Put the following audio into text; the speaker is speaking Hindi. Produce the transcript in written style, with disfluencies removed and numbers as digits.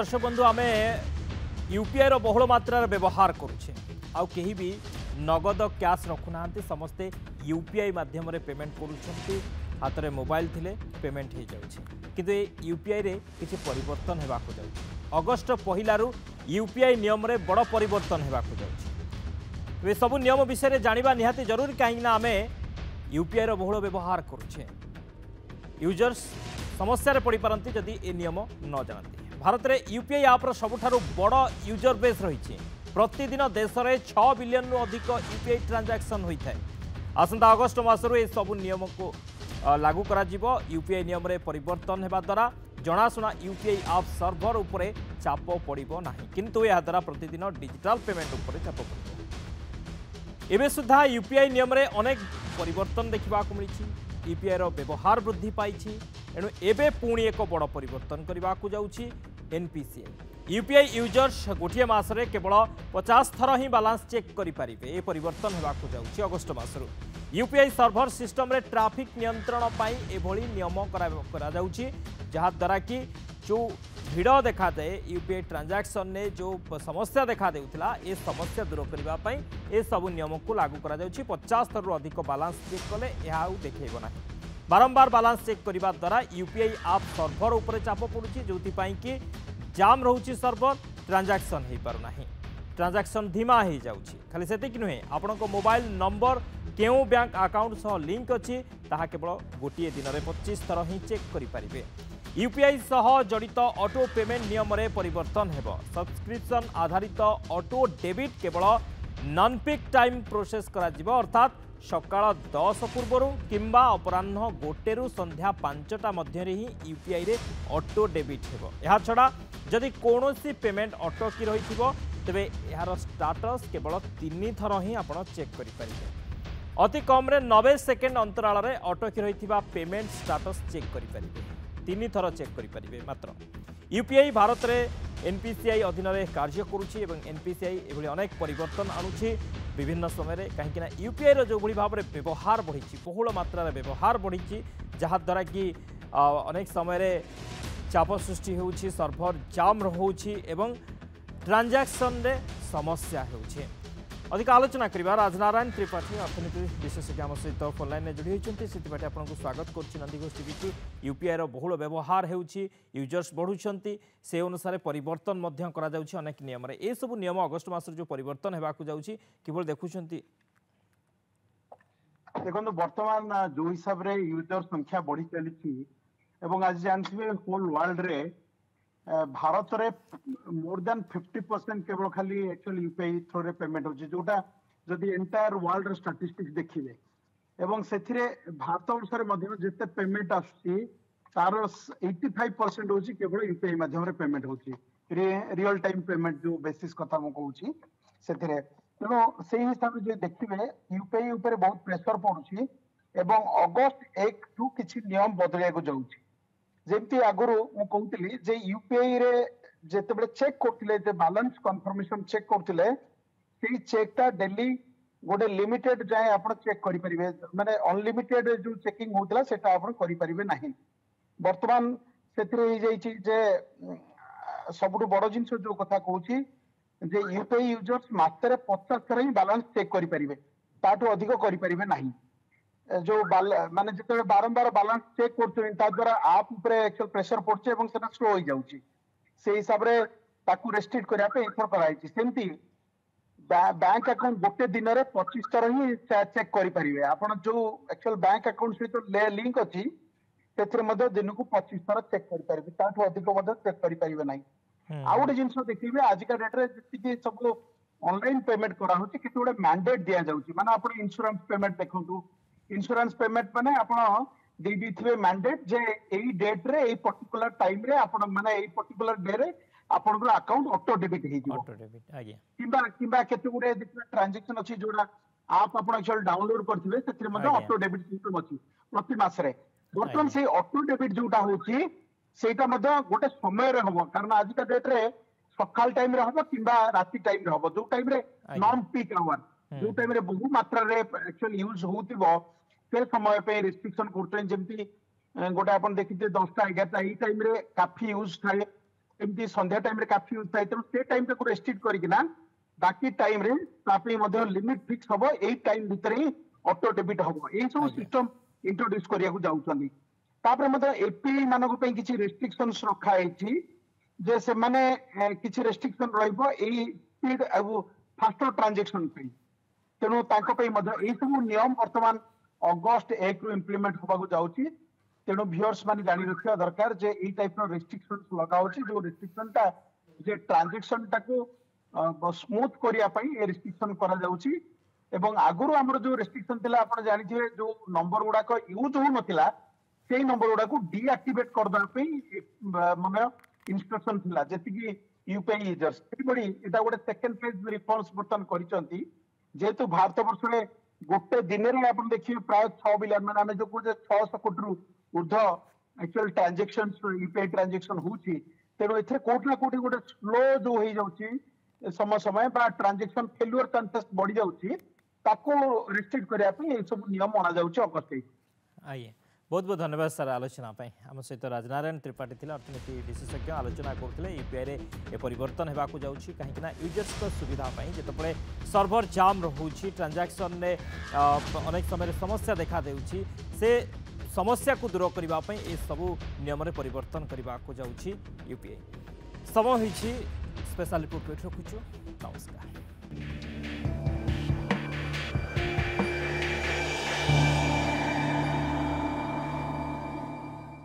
दर्शक बंधु आम यूपीआई रो बहुल मात्रा व्यवहार करुचे आउ कहीं भी नगद कैश रखुना समस्ते यूपीआई माध्यम पेमेंट करुँच हाथ में मोबाइल थिले पेमेंट हो जाए किंतु यूपीआई रे किसी परिवर्तन होगाक जाउछि अगस्ट पहिलारू यूपीआई नियम रे बड़ परिवर्तन होगाक जाउछि ए सब नियम विषय जानिबा निहाती जरूरी कहीं आम यूपीआई रो बहुल व्यवहार करुचे यूजर्स समस्या पड़ पारती जदि ए नियम न जानती भारत में यूपीआई आप्र सबुठारु बड़ यूजर बेस रही प्रतिदिन देश में 6 बिलियन रु अधिक यूपीआई ट्रांजैक्शन होता है आसंता अगस्ट मासरू ए सबु नियम को लागू करा जिवो यूपीआई नियम रे परिवर्तन हेबा द्वारा जनाशुना यूपीआई आप सर्भर उपरे चाप पड़िबो नाही किंतु या द्वारा प्रतिदिन डिजिटल पेमेंट उपरे चाप पड़िबो एबे सुधा यूपीआई नियम रे अनेक परिवर्तन देखा मिली यूपीआई रो व्यवहार वृद्धि पाई एणु एबे पुणी एक बड़ परिवर्तन करने को जाउछि एनपीसीआई यूपीआई यूजर्स गोटे मासरे केवल 50 थर ही बालांस चेक करें ए परिवर्तन होगाक जाउछि अगस्ट मासरू यूपीआई सर्भर सिस्टम रे ट्रैफिक नियंत्रण पाई एभली नियम करा जाउछि जहा द्वारा कि जो भिड़ देखा जाए यूपीआई ट्रांजैक्शन ने जो समस्या देखा देउथिला ए समस्या दूर करबा पई ए सब नियम को लागू करा जाउछि 50 थर अधिक बालांस चेक कले एहा देखैबो नाही बारंबार बालांस चेक करने द्वारा यूपीआई आप सर्भर उपरे चाप पड़ुछि जोथि कि जाम रोची सर्भर ट्रांजैक्शन हो पारना ट्रांजैक्शन धीमा हो जाउछि खाली सेतिक नुहे आपनको मोबाइल नंबर केउ बैंक अकाउंट सह लिंक अछि ताहा केवल गोटे दिन में 25 थर ही चेक करें यूपीआई सह जड़ित ऑटो पेमेंट नियम रे परिवर्तन हेबो सब्सक्रिप्शन आधारित ऑटो डेबिट केवल नॉन पिक टाइम प्रोसेस करा जिवो अर्थात सकाळ 10 पूर्व किंबा अपराह्न गोटे रु संध्या 5टा मध्य ही यूपीआई रे ऑटो डेबिट हेबो एहा छडा जदि कोनोसी पेमेंट अटकी रही तेबे यार स्टाटस केवल 3 थर ही आपण चेक करि परिबे अति कम रे 90 सेकेंड अंतराल रे अटकी रही पेमेंट स्टाटस चेक करि परिबे 3 थर चेक करि परिबे मात्र यूपीआई भारत रे एनपीसीआई अधीन रे कार्य करुछि एवं एनपीसीआई एभली अनेक परिवर्तन आणुछि विभिन्न समय कहीं यूपीआई रो जो भली भाव में व्यवहार बढ़ी बहुल मात्रा व्यवहार बढ़ी जहाँ द्वारा कि अनेक समय चाप सृष्टि होउछि सर्भर जाम रोचे एवं ट्रांजैक्शन रे समस्या होउछि अधिक आलोचना करिबा राजनारायण त्रिपाठी अर्थनीति विशेषज्ञ आम सहित फोन लाइन में जोड़ी होती से आपको स्वागत करुच्ची नंदीघोष टीवी की यूपीआई रो बहुल व्यवहार होउछि यूजर्स बढ़ुछंती से अनुसार परिवर्तन मध्य करा जाउछि अनेक नियम रे ए सब नियम अगस्ट मास जो परिवर्तन हेबाकू जाउछि केवल देखुछंती देखो वर्तमान जो हिसाब रे यूजर संख्या बढ़ी चली एवं आज जानथिबे होल वर्ल्ड रे भारत रे मोर देन 50% केवल खाली एक्चुअली यूपीआई थ्रू रे पेमेंट होछि जोटा जदि एंटायर वर्ल्ड रे स्टैटिस्टिक्स देखिबे एवं सेथिरे भारत वर्ष रे मध्य जते पेमेंट आछि तार 85% होछि केवल यूपीआई माध्यम रे पेमेंट होछि रियल टाइम पेमेंट जो बेसिस कथा म कहूछि सेथिरे तेनो सेही हिसाब जे देखिबे यूपीआई ऊपर बहुत प्रेशर पड़ुछि एवं अगस्त 1 टू किछि नियम बदलिया को जाउछि जेमती आगुरु मु कहउतली जे यूपीआई रे जेते बेले चेक करथिले जे बैलेंस कंफर्मेशन चेक करथिले सेही चेकटा डेली गोटे लिमिटेड जाय आपण चेक करि परिबे माने अनलिमिटेड जो चेकिंग होतला सेटा आपण करि परिबे नाही वर्तमान सेथिरे ही जाई छी जे सबुटु बड़ जिंस जो कथा कहूची जे यूपीआई यूजर्स मात्र 50 थर ही बैलेंस चेक करि परिबे ताटू अधिक करि परिबे नाही जो माने जिते बारंबार बैलेंस चेक करते द्वारा आप ऊपर एक्चुअल प्रेशर पड़ছে এবং সেটা স্লো হয়ে যাচ্ছে সেই হিসাবে তাকু রেস্ট্রিক্ট করা पे এথর कराइछि सेमती बैंक अकाउंट गोटे दिन रे 25 थर ही चेक करि परिबे आपण जो एक्चुअल बैंक अकाउंट सहित लिंक अछि तेथरे मध्ये दिन को 25 थर चेक करि परिबे ताठो अधिक मध्ये चेक करि परिबे नाही आ गोटे जिंस देखिबे आज का डेट रे जति सब ऑनलाइन पेमेंट करा होछि कि गोटे मैंडेट दिया जाउछि माने आपण इंश्योरेंस पेमेंट देखंतु इंश्योरेंस पेमेंट माने आपण दे दिथिबे मैंडेट जे एई डेट रे एई पर्टिकुलर टाइम रे आपण माने एई पर्टिकुलर डे रे आपण अकाउंट ऑटो डेबिट हे जिवो ऑटो डेबिट आगे किबा केते गुडे देखिबे ट्रांजैक्शन अछि जोडा आप आपण एक्चुअल डाउनलोड करथिबे सेथिरे मध्ये ऑटो डेबिट सिस्टम अछि प्रति मास रे वर्तमान से ऑटो डेबिट जोटा होछि सेटा मध्ये गोटे समय रे होबो कारण आज का डेट रे सकाल टाइम रे होबो किबा राति टाइम रे होबो जो टाइम रे नॉन पीक आवर जो टाइम रे बहु मात्रा रे एक्चुअल यूज होतिबो से समय पे रिस्ट्रिक्शन करते जमती गोटे अपन देखिए 10टा 11टा टाइम रे काफी यूज थाए एमती संध्या टाइम रे काफी यूज थाए तेणु से टाइम को रेस्ट्रिक्ट करकिना बाकी टाइम रे तापे मध्य लिमिट फिक्स हबो एई टाइम भीतर ही ऑटो डेबिट हबो एई सब सिस्टम इंट्रोड्यूस करिया को जाउछनी तापर मध्य एपीआई मानको पे किछि रेस्ट्रिक्शंस रखा हैछि जे से माने किछि रेस्ट्रिक्शन रहइबो एई स्पीड अब फास्टर ट्रांजैक्शन पे तेणु ताको पे मध्य एई सब नियम वर्तमान अगस्त 1 रु इम्प्लीमेंट होबा को जाउछि तेणु व्यूअर्स माने जानि रखिया दरकार जे एई टाइप रो रेस्ट्रिक्शंस लगाउछि जो रेस्ट्रिक्शन टा जे ट्रांजैक्शन टाको स्मूथ करिया पई ए रेस्ट्रिक्शन करा जाउछि एवं आगुरु हमर जो रेस्ट्रिक्शन थिला आपण जानि जे जो नंबर गुडा को यूज हो नथिला सेही नंबर गुडा को डीएक्टिवेट कर दा पई माने इंस्ट्रक्शन थिला जेति कि यूपीआई यूजर्स बड़ी एटा गोटे सेकंड फेज रिस्पांस बर्तन करिसंती जेतु भारत वर्ष रे गोटे दिन रे आपण देखिए प्राय 6 बिलियन माने हमें जो कुछ 600 कोटी रु ऊर्ध्व एक्चुअल ट्रांजैक्शंस यूपीआई ट्रांजैक्शन होची तेनो एथे कोट ना कोटी गोटे स्लो जो होई जाउची समय समय बा ट्रांजैक्शन फेल्युअर चांसेस बढ़ी जाउची ताको रिस्ट्रिक्ट करिया पे ए सब नियम अना जाउची अगस्त आइए बहुत बहुत धन्यवाद सर आलोचना आम सहित राजनारायण त्रिपाठी थे अर्थनीति विशेषज्ञ आलोचना करते यूपीआई रे ए परिवर्तन होगा जाऊँगी कहीं यूजर्स सुविधा जिते सर्भर जाम रोचे ट्रांजैक्शन ने अनेक समय समस्या देखा देउछि से समस्या को दूर करने ये सबू नियम परिवर्तन करने को जाऊँगी यूपीआई समय होइछि स्पेशल रिपोर्ट रखुछु नमस्कार।